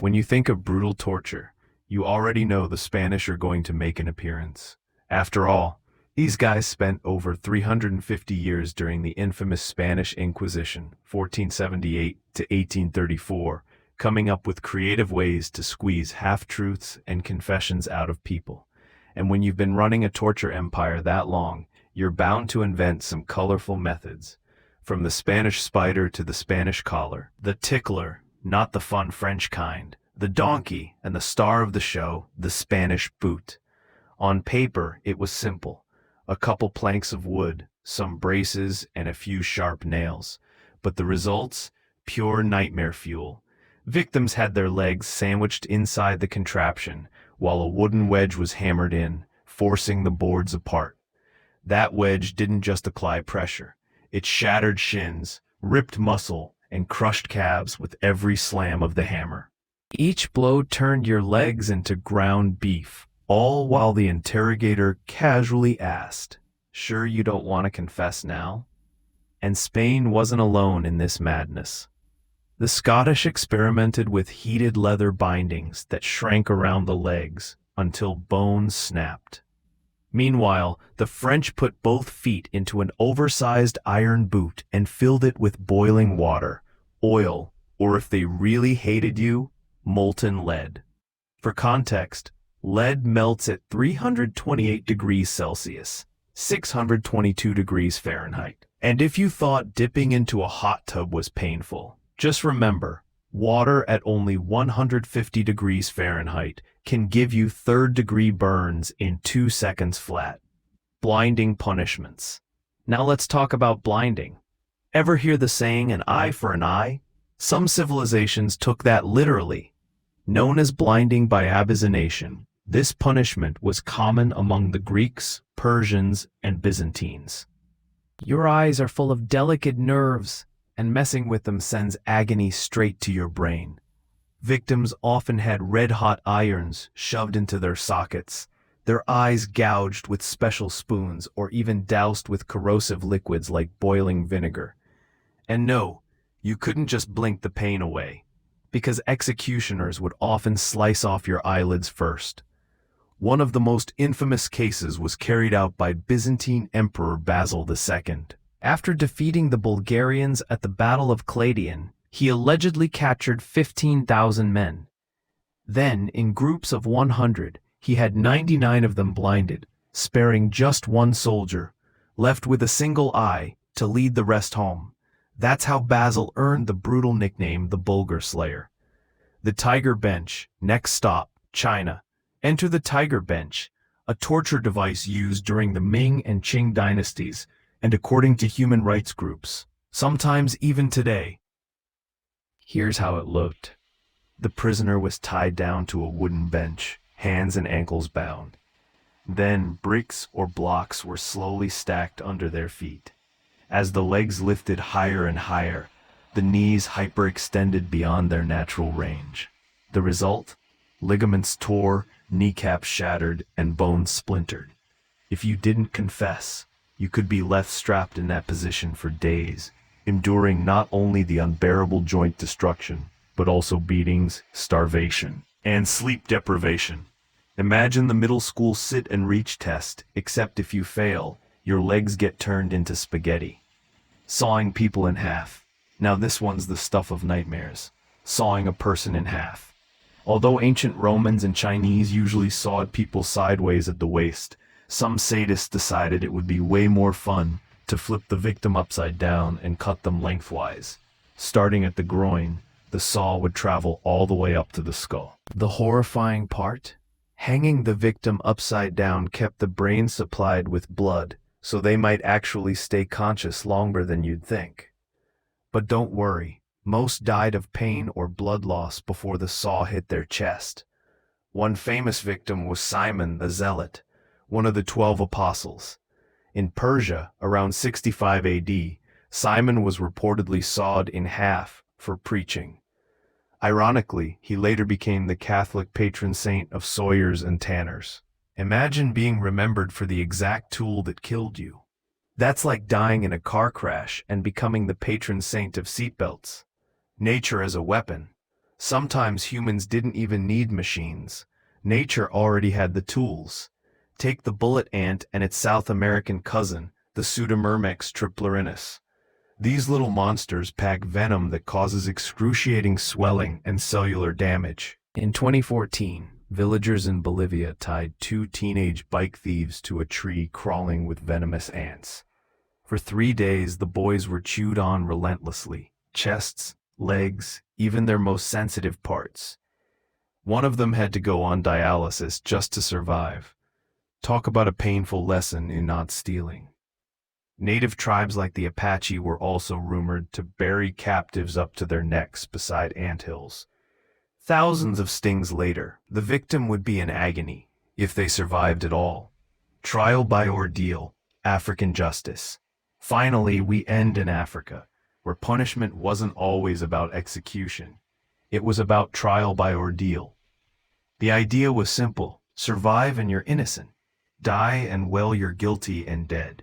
When you think of brutal torture, you already know the Spanish are going to make an appearance. After all, these guys spent over 350 years during the infamous Spanish Inquisition, 1478 to 1834, coming up with creative ways to squeeze half-truths and confessions out of people. And when you've been running a torture empire that long, you're bound to invent some colorful methods. From the Spanish spider to the Spanish collar, the tickler, not the fun French kind, the donkey, and the star of the show, the Spanish boot. On paper, it was simple. A couple planks of wood, some braces, and a few sharp nails. But the results? Pure nightmare fuel. Victims had their legs sandwiched inside the contraption, while a wooden wedge was hammered in, forcing the boards apart. That wedge didn't just apply pressure. It shattered shins, ripped muscle, and crushed calves with every slam of the hammer. Each blow turned your legs into ground beef, all while the interrogator casually asked, "Sure you don't want to confess now?" And Spain wasn't alone in this madness. The Scottish experimented with heated leather bindings that shrank around the legs until bones snapped. Meanwhile, the French put both feet into an oversized iron boot and filled it with boiling water, oil, or if they really hated you, molten lead. For context, lead melts at 328 degrees Celsius, 622 degrees Fahrenheit. And if you thought dipping into a hot tub was painful, just remember, water at only 150 degrees Fahrenheit can give you third-degree burns in 2 seconds flat. Blinding punishments. Now let's talk about blinding. Ever hear the saying, an eye for an eye? Some civilizations took that literally. Known as blinding by abyssination, this punishment was common among the Greeks, Persians, and Byzantines. Your eyes are full of delicate nerves, and messing with them sends agony straight to your brain. Victims often had red-hot irons shoved into their sockets, their eyes gouged with special spoons or even doused with corrosive liquids like boiling vinegar. And no, you couldn't just blink the pain away, because executioners would often slice off your eyelids first. One of the most infamous cases was carried out by Byzantine Emperor Basil II. After defeating the Bulgarians at the Battle of Claudion, he allegedly captured 15,000 men. Then, in groups of 100, he had 99 of them blinded, sparing just one soldier, left with a single eye, to lead the rest home. That's how Basil earned the brutal nickname the Bulgar Slayer. The Tiger Bench, next stop, China. Enter the Tiger Bench, a torture device used during the Ming and Qing dynasties, and according to human rights groups, sometimes even today. Here's how it looked. The prisoner was tied down to a wooden bench, hands and ankles bound. Then bricks or blocks were slowly stacked under their feet. As the legs lifted higher and higher, the knees hyperextended beyond their natural range. The result? Ligaments tore, kneecaps shattered, and bones splintered. If you didn't confess, you could be left strapped in that position for days, enduring not only the unbearable joint destruction, but also beatings, starvation, and sleep deprivation. Imagine the middle school sit and reach test, except if you fail, your legs get turned into spaghetti. Sawing people in half. Now this one's the stuff of nightmares. Sawing a person in half. Although ancient Romans and Chinese usually sawed people sideways at the waist, some sadists decided it would be way more fun to flip the victim upside down and cut them lengthwise. Starting at the groin, the saw would travel all the way up to the skull. The horrifying part? Hanging the victim upside down kept the brain supplied with blood, so they might actually stay conscious longer than you'd think. But don't worry, most died of pain or blood loss before the saw hit their chest. One famous victim was Simon the Zealot, one of the 12 apostles. In Persia, around 65 AD, Simon was reportedly sawed in half for preaching. Ironically, he later became the Catholic patron saint of sawyers and tanners. Imagine being remembered for the exact tool that killed you. That's like dying in a car crash and becoming the patron saint of seatbelts. Nature as a weapon. Sometimes humans didn't even need machines. Nature already had the tools. Take the bullet ant and its South American cousin, the Pseudomyrmex triplerinus. These little monsters pack venom that causes excruciating swelling and cellular damage. In 2014, villagers in Bolivia tied 2 teenage bike thieves to a tree crawling with venomous ants. For 3 days, the boys were chewed on relentlessly. Chests, legs, even their most sensitive parts. One of them had to go on dialysis just to survive. Talk about a painful lesson in not stealing. Native tribes like the Apache were also rumored to bury captives up to their necks beside anthills. Thousands of stings later, the victim would be in agony, if they survived at all. Trial by ordeal, African justice. Finally, we end in Africa, where punishment wasn't always about execution. It was about trial by ordeal. The idea was simple: survive and you're innocent. Die and well, you're guilty and dead.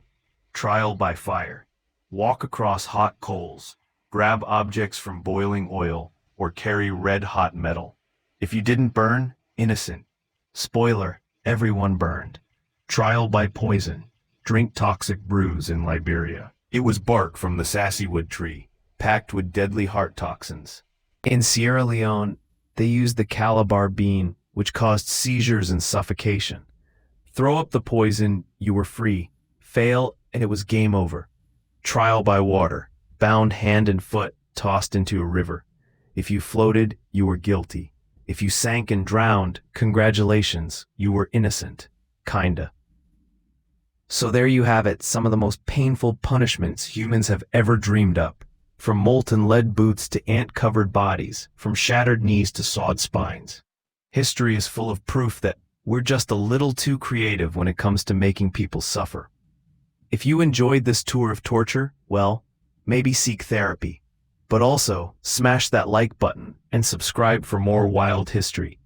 Trial by fire. Walk across hot coals, grab objects from boiling oil, or carry red-hot metal. If you didn't burn, innocent. Spoiler, everyone burned. Trial by poison. Drink toxic brews in Liberia. It was bark from the sassywood tree, packed with deadly heart toxins. In Sierra Leone, they used the calabar bean, which caused seizures and suffocation. Throw up the poison, you were free. Fail, and it was game over. Trial by water. Bound hand and foot, tossed into a river. If you floated, you were guilty. If you sank and drowned, congratulations, you were innocent. Kinda. So there you have it, some of the most painful punishments humans have ever dreamed up. From molten lead boots to ant-covered bodies, from shattered knees to sawed spines. History is full of proof that we're just a little too creative when it comes to making people suffer. If you enjoyed this tour of torture, well, maybe seek therapy. But also, smash that like button and subscribe for more wild history.